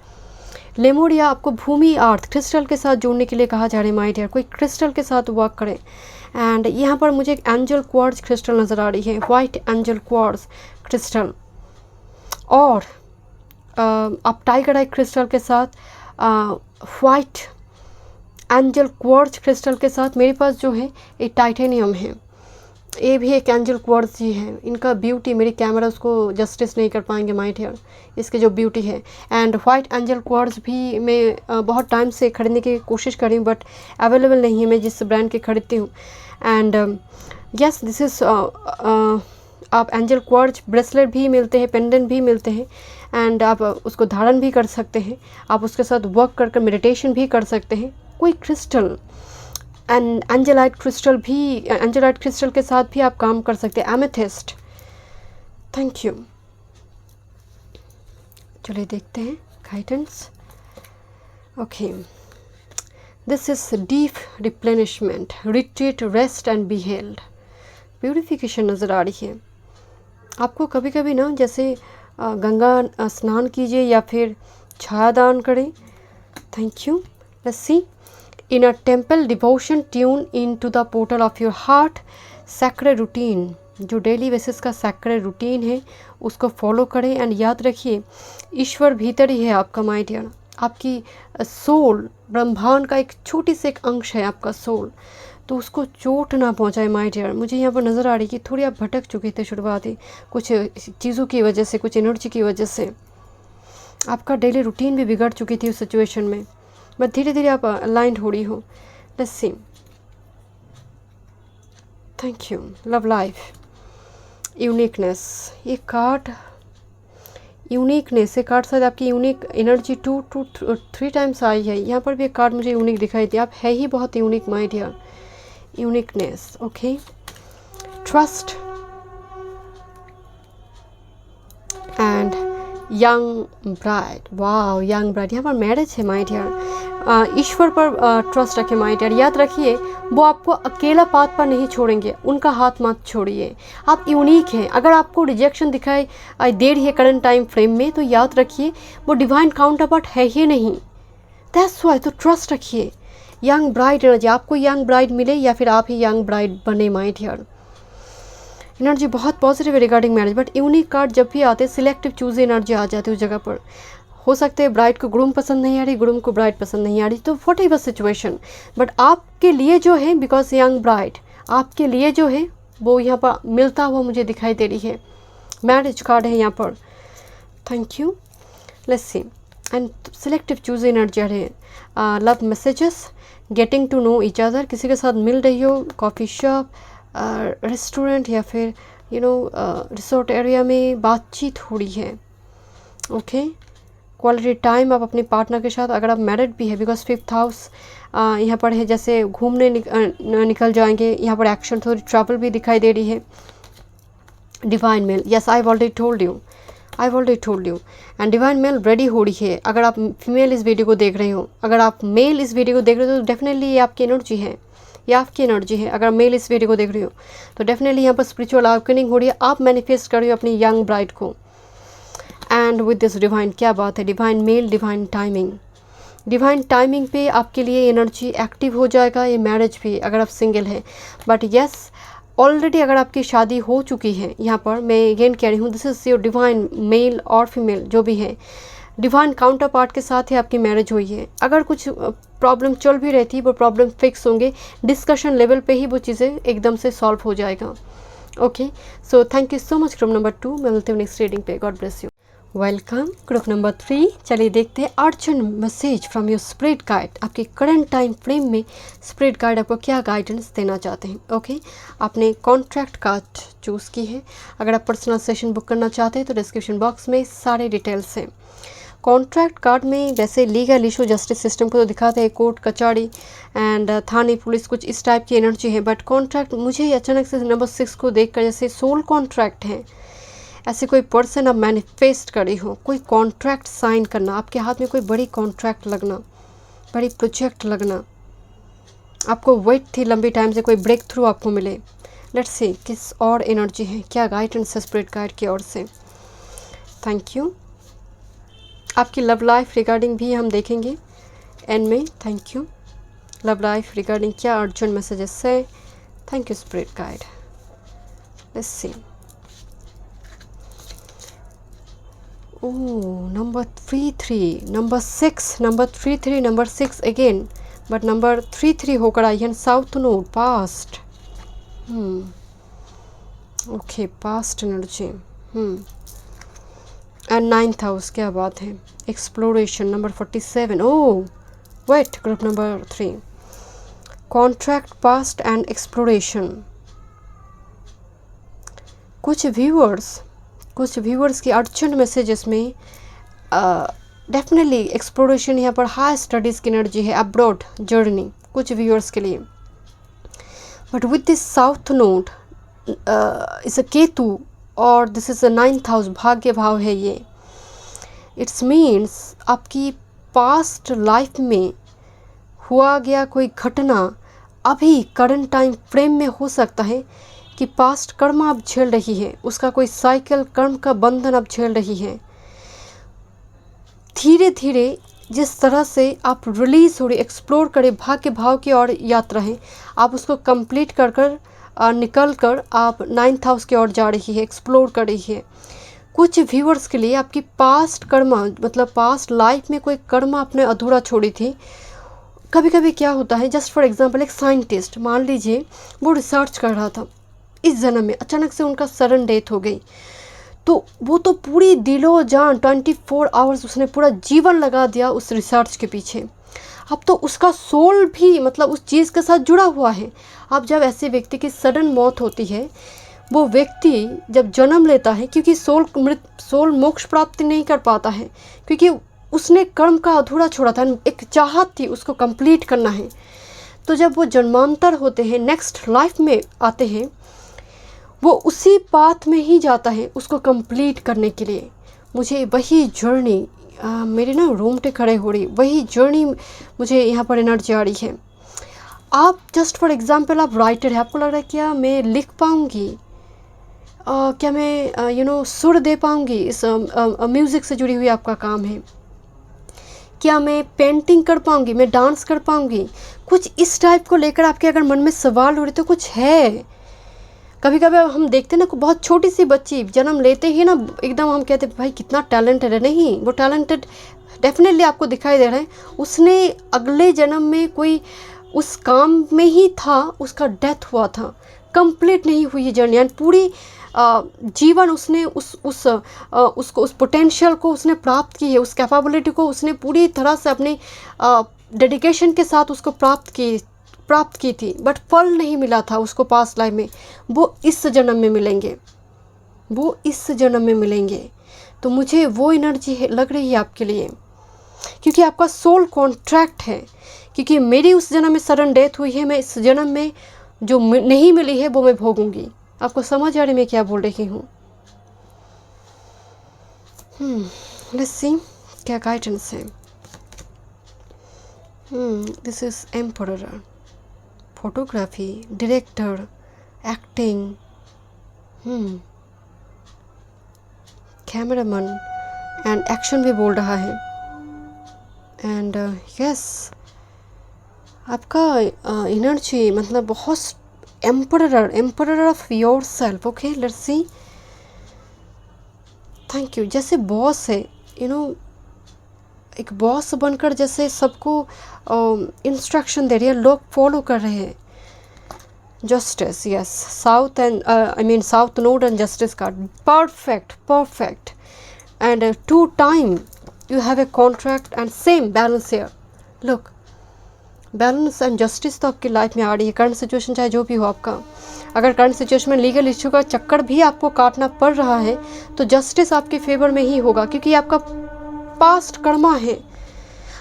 लेमोरिया आपको भूमि अर्थ क्रिस्टल के साथ जोड़ने के लिए कहा जा रहा है माय डियर। कोई क्रिस्टल के साथ वर्क करें। एंड यहाँ पर मुझे एक एंजल क्वार्ट्ज क्रिस्टल नज़र आ रही है, वाइट एंजल क्वार्ट्ज क्रिस्टल। और आप टाइगर आई क्रिस्टल के साथ, वाइट एंजल क्वार्ट्ज क्रिस्टल के साथ मेरे पास जो है एक टाइटेनियम है, ये भी एक एंजल क्वार्ट्ज ही है। इनका ब्यूटी मेरी कैमरा उसको जस्टिस नहीं कर पाएंगे माय डियर, इसके जो ब्यूटी है। एंड वाइट एंजल क्वार्ट्ज भी मैं बहुत टाइम से खरीदने की कोशिश कर रही हूँ, बट अवेलेबल नहीं है मैं जिस ब्रांड के खरीदती हूँ। एंड यस, दिस इज़ आप एंजल क्वार्ट्ज ब्रेसलेट भी मिलते हैं, पेंडेंट भी मिलते हैं, एंड आप उसको धारण भी कर सकते हैं। आप उसके साथ वर्क कर मेडिटेशन भी कर सकते हैं। कोई क्रिस्टल एंड एंजेलाइट क्रिस्टल भी, एंजेलाइट क्रिस्टल के साथ भी आप काम कर सकते हैं। Amethyst, thank you. चलिए देखते हैं guidance. Okay, this is deep replenishment, retreat, rest and be held. Purification नज़र आ रही है आपको। कभी कभी ना जैसे गंगा स्नान कीजिए या फिर छाया दान करें। Thank you. Let's see. In a temple devotion, tune in to the portal of your heart. Sacred routine, जो डेली बेसिस का सैक्रेड रूटीन है उसको फॉलो करें। एंड याद रखिए ईश्वर भीतर ही है आपका माय डियर। आपकी सोल ब्रह्मांड का एक छोटी सी एक अंश है आपका सोल, तो उसको चोट ना पहुंचाए माय डियर। मुझे यहाँ पर नज़र आ रही कि थोड़ी आप भटक चुके थे शुरुआती कुछ चीज़ों की वजह से, कुछ एनर्जी की वजह से आपका डेली रूटीन भी बिगड़ चुकी थी उस सिचुएशन में, बट धीरे धीरे आप अलाइंड हो रही हो। Let's see. Thank you. Love life, uniqueness, ये कार्ड यूनिकनेस, ये कार्ड शायद आपकी unique energy 2 to 3 times I है। यहाँ पर भी एक कार्ड मुझे यूनिक दिखाई दी। आप है ही बहुत unique my dear. Uniqueness, okay. Trust and young bride. वाह, यंग ब्राइड, यहाँ पर मैरिज है माय डियर। ईश्वर पर ट्रस्ट रखें माय डियर। याद रखिए वो आपको अकेला पाथ पर नहीं छोड़ेंगे, उनका हाथ मत छोड़िए। आप यूनिक हैं। अगर आपको रिजेक्शन दिखाई दे रही है करंट टाइम फ्रेम में, तो याद रखिए वो डिवाइन काउंटर पार्ट है ही नहीं। दैट्स वाई, तो ट्रस्ट रखिए। यंग ब्राइड एनर्जी, आपको यंग ब्राइड मिले या फिर आप ही यंग ब्राइड बने माय डियर। एनर्जी बहुत पॉजिटिव है regarding marriage, but unique card जब भी आते हैं सिलेक्टिव चूज एनर्जी आ जाती है उस जगह पर। हो सकते हैं ब्राइड को ग्रूम पसंद नहीं आ रही, ग्रूम को ब्राइड पसंद नहीं आ रही, तो वट एवर सिचुएशन, बट आपके लिए जो है, बिकॉज यंग ब्राइड आपके लिए जो है वो यहाँ पर मिलता हुआ मुझे दिखाई दे रही है। मैरिज कार्ड है यहाँ पर। Thank you. Let's see. And selective choose energy है। Love messages, getting to know each other, किसी के साथ मिल रही हो, कॉफ़ी शॉप, रेस्टोरेंट या फिर रिसोर्ट एरिया में बातचीत हो रही है। ओके, क्वालिटी टाइम आप अपने पार्टनर के साथ, अगर आप मैरिड भी है, बिकॉज 5th हाउस यहाँ पर है, जैसे घूमने निकल जाएंगे। यहाँ पर एक्शन, थोड़ी ट्रैवल भी दिखाई दे रही है। Divine male, yes I already told you. And divine male ready हो रही है। अगर आप फीमेल इस वीडियो को देख रहे हो, अगर आप मेल इस वीडियो को देख रहे हो, तो डेफिनेटली ये आपकी एनर्जी है, ये आपकी एनर्जी है। अगर मेल इस वीडियो को देख रही हो तो डेफिनेटली यहाँ पर स्पिरिचुअल अवेकनिंग हो रही है। आप मैनिफेस्ट कर रही हो अपनी यंग ब्राइड को। एंड विद दिस डिवाइन, क्या बात है, डिवाइन मेल, डिवाइन टाइमिंग पे आपके लिए एनर्जी एक्टिव हो जाएगा। ये मैरिज भी, अगर आप सिंगल हैं, बट यस ऑलरेडी अगर आपकी शादी हो चुकी है, यहाँ पर मैं अगेन कह रही हूँ, this is your divine male और फीमेल जो भी है, डिवाइन काउंटर पार्ट के साथ ही आपकी मैरिज हुई है। अगर कुछ प्रॉब्लम चल भी रही थी, वो प्रॉब्लम फिक्स होंगे, डिस्कशन लेवल पे ही वो चीज़ें एकदम से सॉल्व हो जाएगा। Okay, so thank you so much. क्रम नंबर 2 मैं मिलती हूँ नेक्स्ट रीडिंग पे। God bless you. Welcome group number 3। चलिए देखते हैं urgent message from your spirit guide. आपके करंट टाइम फ्रेम में स्पिरिट गाइड आपको क्या गाइडेंस देना चाहते हैं। ओके, आपने कॉन्ट्रैक्ट कार्ड चूज़ की है। अगर आप पर्सनल सेशन बुक करना चाहते हैं तो डिस्क्रिप्शन बॉक्स में सारे डिटेल्स हैं। कॉन्ट्रैक्ट कार्ड में वैसे लीगल इशू जस्टिस सिस्टम को तो दिखाते हैं, कोर्ट कचहरी एंड थाने पुलिस, कुछ इस टाइप की एनर्जी है। बट कॉन्ट्रैक्ट मुझे अचानक से नंबर 6 को देखकर जैसे सोल कॉन्ट्रैक्ट है, ऐसे कोई पर्सन आप मैनिफेस्ट करी हो, कोई कॉन्ट्रैक्ट साइन करना, आपके हाथ में कोई बड़ी कॉन्ट्रैक्ट लगना, बड़ी प्रोजेक्ट लगना, आपको वेट थी लंबी टाइम से, कोई ब्रेक थ्रू आपको मिले। लेट्स सी किस और एनर्जी है, क्या गाइडेंस है स्पिरिट गाइड की ओर से। Thank you. आपकी लव लाइफ रिगार्डिंग भी हम देखेंगे एंड में। Thank you. Love life regarding क्या अर्जेंट मैसेजेस है। Thank you spirit guide. Let's see. Oh, number 3-3, number 6, number 3-3, number 6 again, but number 3-3 होकर आई है south node past. Okay, past energy. And 9th house, क्या बात है। Exploration number 47। Oh wait, group number 3, contract past and exploration. कुछ viewers की urgent messages में definitely exploration यहाँ पर हाई स्टडीज़ की एनर्जी है, अब्रॉड जर्नी कुछ व्यूअर्स के लिए। But with this south node is a Ketu और this is a 9th house, भाग्य भाव है ये। इट्स मीन्स आपकी पास्ट लाइफ में हुआ गया कोई घटना अभी करंट टाइम फ्रेम में हो सकता है कि पास्ट कर्म आप झेल रही है, उसका कोई साइकिल कर्म का बंधन आप झेल रही है। धीरे धीरे जिस तरह से आप रिलीज हो रही, एक्सप्लोर करें, भाग्य भाव की ओर यात्रा है, आप उसको कंप्लीट कर कर निकल कर आप 9th हाउस की ओर जा रही है, एक्सप्लोर कर रही है। कुछ व्यूअर्स के लिए आपकी पास्ट कर्म, मतलब पास्ट लाइफ में कोई कर्म आपने अधूरा छोड़ी थी। कभी कभी क्या होता है, जस्ट फॉर एग्जांपल एक साइंटिस्ट मान लीजिए वो रिसर्च कर रहा था, इस जन्म में अचानक से उनका सडन डेथ हो गई, तो वो तो पूरी दिलो जान 24 आवर्स उसने पूरा जीवन लगा दिया उस रिसर्च के पीछे। अब तो उसका सोल भी मतलब उस चीज़ के साथ जुड़ा हुआ है। अब जब ऐसे व्यक्ति की सडन मौत होती है, वो व्यक्ति जब जन्म लेता है, क्योंकि सोल मोक्ष प्राप्ति नहीं कर पाता है, क्योंकि उसने कर्म का अधूरा छोड़ा था, एक चाहत थी उसको कंप्लीट करना है। तो जब वो जन्मांतर होते हैं, नेक्स्ट लाइफ में आते हैं, वो उसी पाथ में ही जाता है उसको कंप्लीट करने के लिए। मुझे वही जर्नी, मेरे ना रोंगटे खड़े हो रही, वही जर्नी मुझे यहाँ पर एनर्जी आ रही है। आप जस्ट फॉर एग्जांपल आप राइटर है, आपको लग रहा है क्या मैं लिख पाऊँगी, क्या मैं सुर दे पाऊँगी, इस म्यूज़िक से जुड़ी हुई आपका काम है, क्या मैं पेंटिंग कर पाऊँगी, मैं डांस कर पाऊँगी, कुछ इस टाइप को लेकर आपके अगर मन में सवाल हो रहे तो कुछ है। कभी कभी हम देखते हैं ना, बहुत छोटी सी बच्ची जन्म लेते ही ना एकदम हम कहते हैं भाई कितना टैलेंटेड है। नहीं, वो टैलेंटेड डेफिनेटली आपको दिखाई दे रहा है, उसने अगले जन्म में कोई उस काम में ही था, उसका डेथ हुआ था, कंप्लीट नहीं हुई है जर्नी, एंड पूरी जीवन उसने उसको उस पोटेंशियल को उसने प्राप्त की है, उस कैपेबिलिटी को उसने पूरी तरह से अपने डेडिकेशन के साथ उसको प्राप्त की थी, बट फल नहीं मिला था उसको पास्ट लाइफ में। वो इस जन्म में मिलेंगे, वो इस जन्म में मिलेंगे। तो मुझे वो एनर्जी लग रही है आपके लिए, क्योंकि आपका सोल कॉन्ट्रैक्ट है, क्योंकि मेरी उस जन्म में सडन डेथ हुई है, मैं इस जन्म में जो नहीं मिली है वो मैं भोगूंगी। आपको समझ आ रही मैं क्या बोल रही हूँ। लेट्स सी क्या गाइडेंस है। This is emperor, photography, director, acting, cameraman and action भी बोल रहा है। एंड यस, आपका एनर्जी मतलब बहुत emperor of your self. Okay, let's see. Thank you. जैसे बॉस है, एक बॉस बनकर जैसे सबको इंस्ट्रक्शन दे रही है, लोग फॉलो कर रहे हैं। Justice, yes, south and south node and justice card, perfect. and 2 time you have a contract and same balance here. look, balance and justice तो आपकी लाइफ में आ रही है। करंट सिचुएशन चाहे जो भी हो आपका, अगर करंट सिचुएशन में लीगल इश्यू का चक्कर भी आपको काटना पड़ रहा है तो जस्टिस आपके फेवर में ही होगा, क्योंकि आपका पास्ट कर्मा है।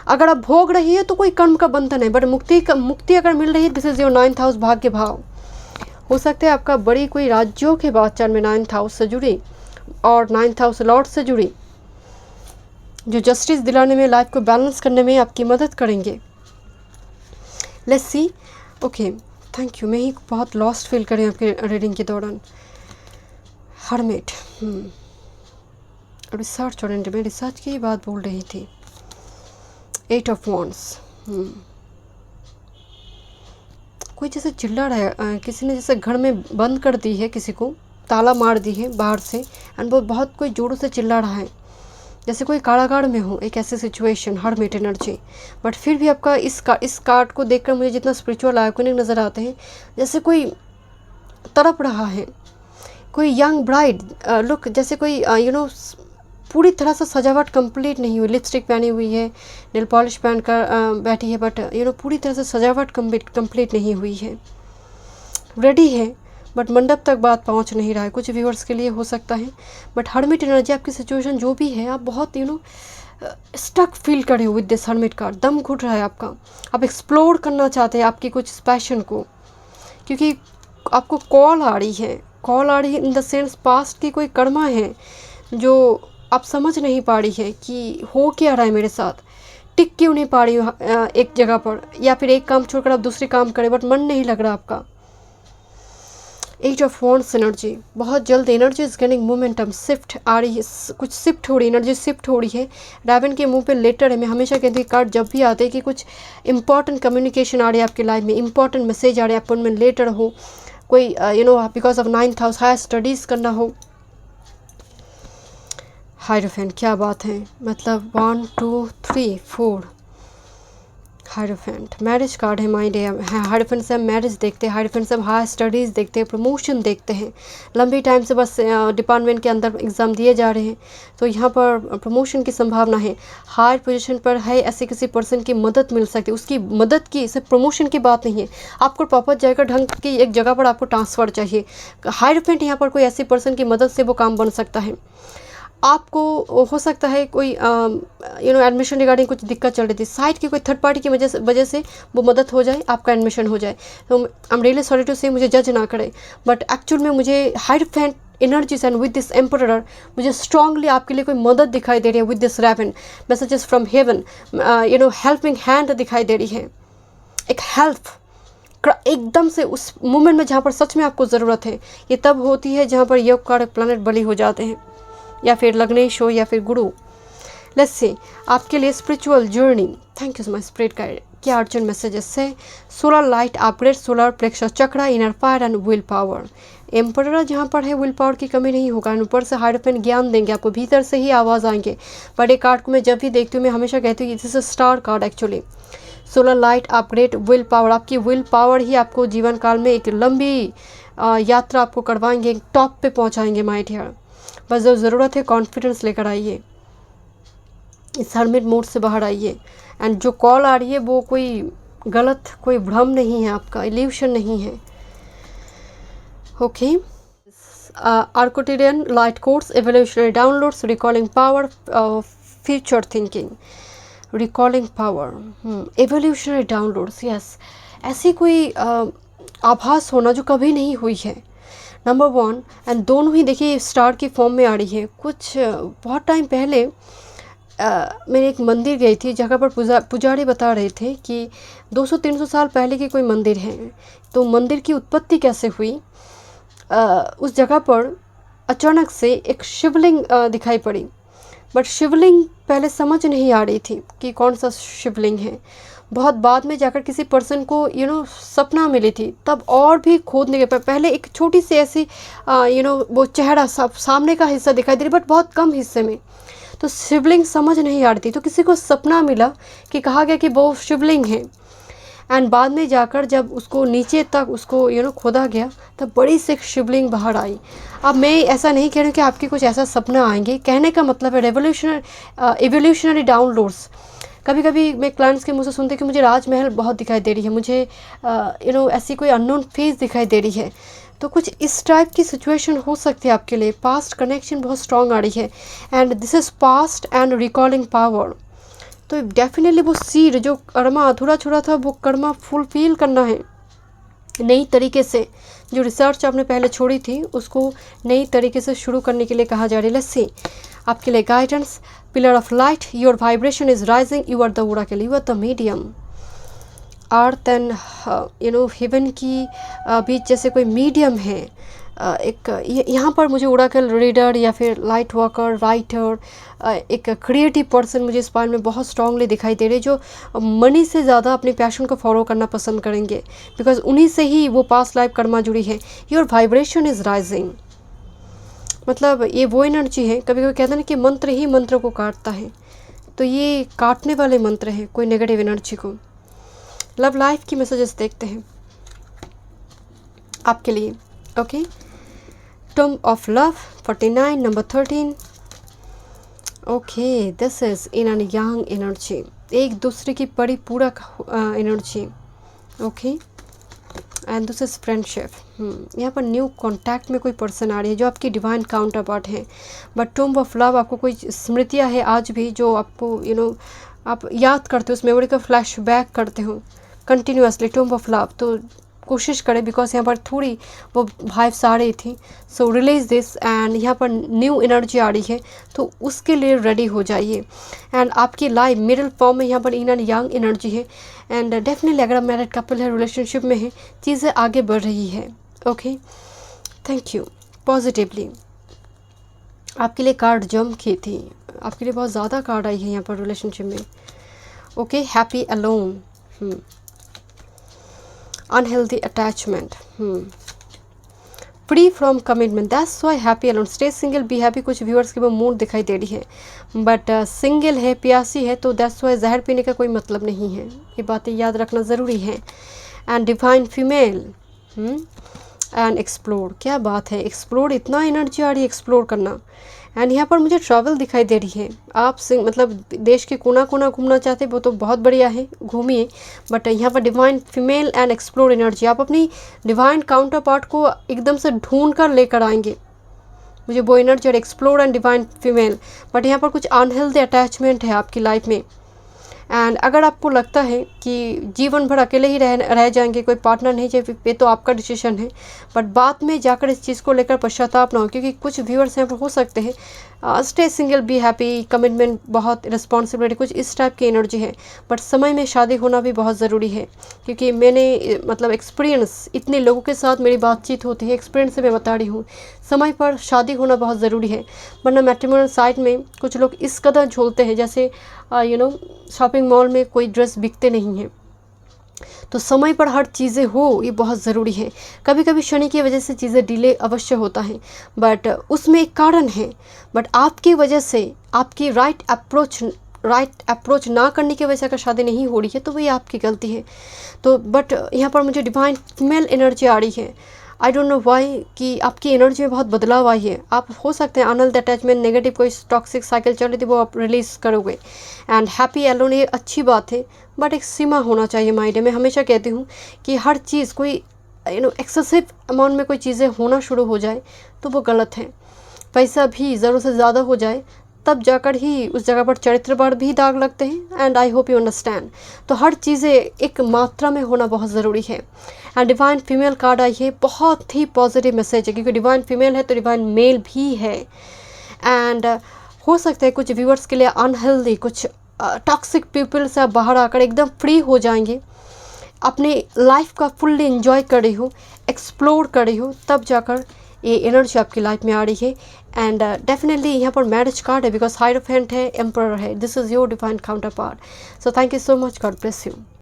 अगर आप भोग रही है तो कोई कर्म का बंधन है, बट मुक्ति अगर मिल रही है, this is your 9th house भाग्य भाव। हो सकता है आपका बड़ी कोई राज्यों के बादशाह में 9th हाउस से जुड़ी और 9th हाउस लॉर्ड से जुड़ी, जो जस्टिस दिलाने में, लाइफ को बैलेंस करने में आपकी मदद करेंगे। Let's see. Okay, thank you. मैं ही बहुत लॉस्ट फील करें आपके रीडिंग के दौरान। हर्मिट, रिसर्च और मैं रिसर्च की बात बोल रही थी। 8 ऑफ वॉन्ड्स, कोई जैसे चिल्ला रहा है, किसी ने जैसे घर में बंद कर दी है, किसी को ताला मार दी है बाहर से, एंड वो बहुत कोई जोरों से चिल्ला रहा है, जैसे कोई कारागार में हो, एक ऐसी सिचुएशन, हर्मिट एनर्जी। बट फिर भी आपका इस कार्ड को देखकर मुझे जितना स्पिरिचुअल आइकॉनिक नज़र आते हैं, जैसे कोई तड़प रहा है, कोई यंग ब्राइड। लुक, जैसे कोई पूरी तरह से सजावट कंप्लीट नहीं हुई, लिपस्टिक पहनी हुई है, नेल पॉलिश पहन कर बैठी है, बट पूरी तरह से सजावट कंप्लीट नहीं हुई है, रेडी है, बट मंडप तक बात पहुंच नहीं रहा है। कुछ व्यूअर्स के लिए हो सकता है, बट हर्मिट एनर्जी आपकी सिचुएशन जो भी है, आप बहुत स्टक फील करे हो विद दिस हर्मिट कार्ड। दम घुट रहा है आपका, आप एक्सप्लोर करना चाहते हैं आपकी कुछ पैशन को, क्योंकि आपको कॉल आ रही है इन द सेंस पास्ट की कोई कर्मा है जो आप समझ नहीं पा रही है कि हो क्या रहा है मेरे साथ, टिक क्यों नहीं पा रही हूँ एक जगह पर, या फिर एक काम छोड़कर आप दूसरे काम करें बट मन नहीं लग रहा आपका। 8 ऑफ वॉन्ड्स एनर्जी, बहुत जल्द energy is gaining momentum, shift आ रही है, कुछ शिफ्ट हो रही है, एनर्जी शिफ्ट हो रही है। रावण के मुंह पे लेटर है। मैं हमेशा कहती हूँ कार्ड जब भी आते हैं कि कुछ इंपॉर्टेंट कम्युनिकेशन आ रही है आपकी लाइफ में, इंपॉर्टेंट मैसेज आ रहे हैं, अपॉइंटमेंट लेटर हो, कोई because of 9th house higher studies करना हो। हायरोफेंट, क्या बात है, मतलब 1 2 3 4 हायरोफेंट, मैरिज कार्ड है माइंड है। हायरोफेंट से हम मैरिज देखते हैं, हायरोफेंट से हम हायर स्टडीज़ देखते हैं, प्रमोशन देखते हैं। लंबी टाइम से बस डिपार्टमेंट के अंदर एग्ज़ाम दिए जा रहे हैं, तो यहाँ पर प्रमोशन की संभावना है। हायर पोजीशन पर है, ऐसे किसी पर्सन की मदद मिल सकती है, उसकी मदद की, सिर्फ प्रमोशन की बात नहीं है, आपको प्रॉपर जगह ढंग की एक जगह पर आपको ट्रांसफ़र चाहिए। हायरोफेंट यहाँ पर कोई ऐसी पर्सन की मदद से वो काम बन सकता है। आपको हो सकता है कोई एडमिशन रिगार्डिंग कुछ दिक्कत चल रही थी, साइड की कोई थर्ड पार्टी की वजह से वो मदद हो जाए, आपका एडमिशन हो जाए। तो I am really sorry to say, मुझे जज ना करें, बट एक्चुअल में मुझे hierophant energies and with this emperor मुझे स्ट्रांगली आपके लिए कोई मदद दिखाई दे रही है। With this raven messages from heaven, helping hand दिखाई दे रही है, एक हेल्प एकदम से उस मोमेंट में जहाँ पर सच में आपको ज़रूरत है। ये तब होती है जहाँ पर योग कारक प्लैनेट बली हो जाते हैं, या फिर लग्नेश हो या फिर गुरु। लेट्स से आपके लिए spiritual journey. Thank you so much spirit guide. क्या अर्जेंट मैसेजेस से solar light upgrade, solar plexus chakra, inner fire and will power. Emperor जहाँ पर है विल पावर की कमी नहीं होगा, ऊपर से हायरोफेंट ज्ञान देंगे आपको, भीतर से ही आवाज़ आएंगे। बड़े कार्ड को मैं जब भी देखती हूँ मैं हमेशा कहती हूँ this is star card actually. Solar light upgrade, will power, आपकी विल पावर ही आपको जीवन काल में एक लंबी यात्रा आपको करवाएंगे, एक टॉप पे पहुँचाएंगे माय डियर। बस जो ज़रूरत है कॉन्फिडेंस लेकर आइए, इस हर्मिट मोड से बाहर आइए। एंड जो कॉल आ रही है वो कोई गलत, कोई भ्रम नहीं है, आपका इल्यूशन नहीं है। Okay, Arcturian light course, evolutionary downloads, recalling power, future thinking, recalling power, evolutionary downloads. Yes, ऐसी कोई आभास होना जो कभी नहीं हुई है, नंबर 1। एंड दोनों ही देखिए स्टार की फॉर्म में आ रही है। कुछ बहुत टाइम पहले मैंने एक मंदिर गई थी, जगह पर पुजारी बता रहे थे कि 200-300 साल पहले की कोई मंदिर है। तो मंदिर की उत्पत्ति कैसे हुई, उस जगह पर अचानक से एक शिवलिंग दिखाई पड़ी, बट शिवलिंग पहले समझ नहीं आ रही थी कि कौन सा शिवलिंग है। बहुत बाद में जाकर किसी पर्सन को सपना मिली थी, तब और भी खोदने के पहले एक छोटी सी ऐसी वो चेहरा सामने का हिस्सा दिखाई दे रही, बट बहुत कम हिस्से में। तो शिवलिंग समझ नहीं आ रही थी, तो किसी को सपना मिला कि कहा गया कि वो शिवलिंग है। एंड बाद में जाकर जब उसको नीचे तक उसको खोदा गया, तब बड़ी सी एक शिवलिंग बाहर आई। अब मैं ऐसा नहीं कह रही हूँ कि आपके कुछ ऐसा सपना आएंगे, कहने का मतलब है एवोल्यूशनरी डाउनलोड्स। कभी कभी मैं क्लाइंट्स के मुँह से सुनते कि मुझे राजमहल बहुत दिखाई दे रही है, मुझे ऐसी कोई अननोन फेस दिखाई दे रही है। तो कुछ इस टाइप की सिचुएशन हो सकती है आपके लिए। पास्ट कनेक्शन बहुत स्ट्रॉन्ग आ रही है, and this is past and recalling power. तो डेफिनेटली वो सीड जो कर्मा अधूरा छुड़ा था, वो कर्मा फुलफिल करना है नई तरीके से। जो रिसर्च आपने पहले छोड़ी थी, उसको नई तरीके से शुरू करने के लिए कहा जा रहा है। लेट्स सी आपके लिए guidance. Pillar of light, your vibration is rising, you are the oracle, you are the medium. Earth and heaven की बीच जैसे कोई मीडियम है। एक यहाँ पर मुझे ओरेकल रीडर या फिर लाइट वर्कर, राइटर, एक क्रिएटिव पर्सन मुझे इस पॉइंट में बहुत स्ट्रांगली दिखाई दे रहे, जो मनी से ज़्यादा अपने पैशन को फॉलो करना पसंद करेंगे, बिकॉज उन्हीं से ही वो पास्ट लाइफ कर्मा जुड़ी है। योर वाइब्रेशन इज़ राइजिंग, मतलब ये वो एनर्जी है। कभी कभी कहते हैं ना कि मंत्र ही मंत्र को काटता है, तो ये काटने वाले मंत्र हैं कोई नेगेटिव एनर्जी को। लव लाइफ की मैसेजेस देखते हैं आपके लिए। Okay, tomb of love 49 number 13। Okay, this is yin and yang energy, एक दूसरे की परिपूरक एनर्जी। Okay, and this is friendship. यहाँ पर न्यू कॉन्टैक्ट में कोई पर्सन आ रही है जो आपकी डिवाइन काउंटर पार्ट है। बट टम्ब ऑफ लव, आपको कोई स्मृतियाँ है आज भी जो आपको आप याद करते हो, उस मेमोरी का फ्लैश बैक करते हो कंटिन्यूसली। टम्ब ऑफ लव, तो कोशिश करें, बिकॉज यहाँ पर थोड़ी वो वाइब्स आ रही थी। सो रिलीज दिस, एंड यहाँ पर न्यू एनर्जी आ रही है, तो उसके लिए रेडी हो जाइए। एंड आपकी लाइफ मिडिल फॉर्म में यहाँ पर इन एंड यंग एनर्जी है, एंड डेफिनेटली अगर आप मैरिड कपल है, रिलेशनशिप में है, चीज़ें आगे बढ़ रही है। Okay, thank you. पॉजिटिवली आपके लिए कार्ड जंप की थी, आपके लिए बहुत ज़्यादा कार्ड आई है यहाँ पर रिलेशनशिप में। Okay, happy alone, unhealthy attachment, free from commitment, that's why happy alone, stay single, be happy। कुछ व्यूअर्स की वो मूड दिखाई दे रही है, बट सिंगल है, प्यासी है, तो that's why जहर पीने का कोई मतलब नहीं है। ये बातें याद रखना ज़रूरी है। And divine female and explore, क्या बात है, एक्सप्लोर, इतना एनर्जी आ रही है एक्सप्लोर करना। एंड यहाँ पर मुझे ट्रैवल दिखाई दे रही है, आप मतलब देश के कोना कोना घूमना चाहते हैं, वो तो बहुत बढ़िया है, घूमिए। बट यहाँ पर divine female and explore energy, आप अपनी डिवाइन काउंटर पार्ट को एकदम से ढूंढ कर लेकर आएंगे, मुझे वो एनर्जी और explore and divine female. But यहाँ पर कुछ अनहेल्दी अटैचमेंट है आपकी लाइफ में, एंड अगर आपको लगता है कि जीवन भर अकेले ही रह जाएंगे, कोई पार्टनर नहीं चाहिए, ये तो आपका डिसीजन है। बट बाद में जाकर इस चीज़ को लेकर पश्चाताप ना हो, क्योंकि कुछ व्यूअर्स यहाँ पर हो सकते हैं stay single, be happy, commitment, बहुत रिस्पॉन्सिबिलिटी, कुछ इस टाइप की एनर्जी है। बट समय में शादी होना भी बहुत ज़रूरी है, क्योंकि मैंने मतलब एक्सपीरियंस, इतने लोगों के साथ मेरी बातचीत होती है, एक्सपीरियंस से मैं बता रही हूँ, समय पर शादी होना बहुत ज़रूरी है। वरना मैट्रिमोनियल साइट में कुछ लोग इस कदर झूलते हैं, जैसे शॉपिंग मॉल में कोई ड्रेस बिकते नहीं हैं। तो समय पर हर चीज़ें हो, ये बहुत ज़रूरी है। कभी कभी शनि की वजह से चीज़ें डिले अवश्य होता है, बट उसमें एक कारण है। बट आपकी वजह से, आपकी राइट अप्रोच ना करने की वजह से अगर शादी नहीं हो रही है, तो वही आपकी गलती है। तो बट यहाँ पर मुझे डिवाइन फीमेल एनर्जी आ रही है, आई डोंट नो वाई, कि आपकी एनर्जी में बहुत बदलाव आई है। आप हो सकते हैं अनहेल्दी अटैचमेंट, नेगेटिव कोई टॉक्सिक साइकिल चल रही थी, वो आप रिलीज़ करोगे। एंड हैप्पी एलोन, ये अच्छी बात है, बट एक सीमा होना चाहिए माइंड में। मैं हमेशा कहती हूँ कि हर चीज़ कोई एक्सेसिव अमाउंट में कोई चीज़ें होना शुरू हो जाए तो वो गलत है। पैसा भी ज़रूरत से ज़्यादा हो जाए तब जाकर ही उस जगह पर चरित्र पर भी दाग लगते हैं। And I hope you understand. तो हर चीज़ें एक मात्रा में होना बहुत ज़रूरी है। एंड डिवाइन फीमेल कार्ड आई है, बहुत ही पॉजिटिव मैसेज है, क्योंकि डिवाइन फीमेल है तो डिवाइन मेल भी है। एंड हो सकता है कुछ व्यूअर्स के लिए अनहेल्दी, कुछ टॉक्सिक पीपल से आप बाहर आकर एकदम फ्री हो जाएंगे, अपने लाइफ का फुल्ली एंजॉय कर रही हो, एक्सप्लोर कर रही हो, तब जाकर ये एनर्जी आपकी लाइफ में आ रही है। एंड डेफिनेटली यहाँ पर मैरिज कार्ड है, बिकॉज हाइरोफेंट है, एम्परर है। This is your divine counter part. So thank you so much, God bless you.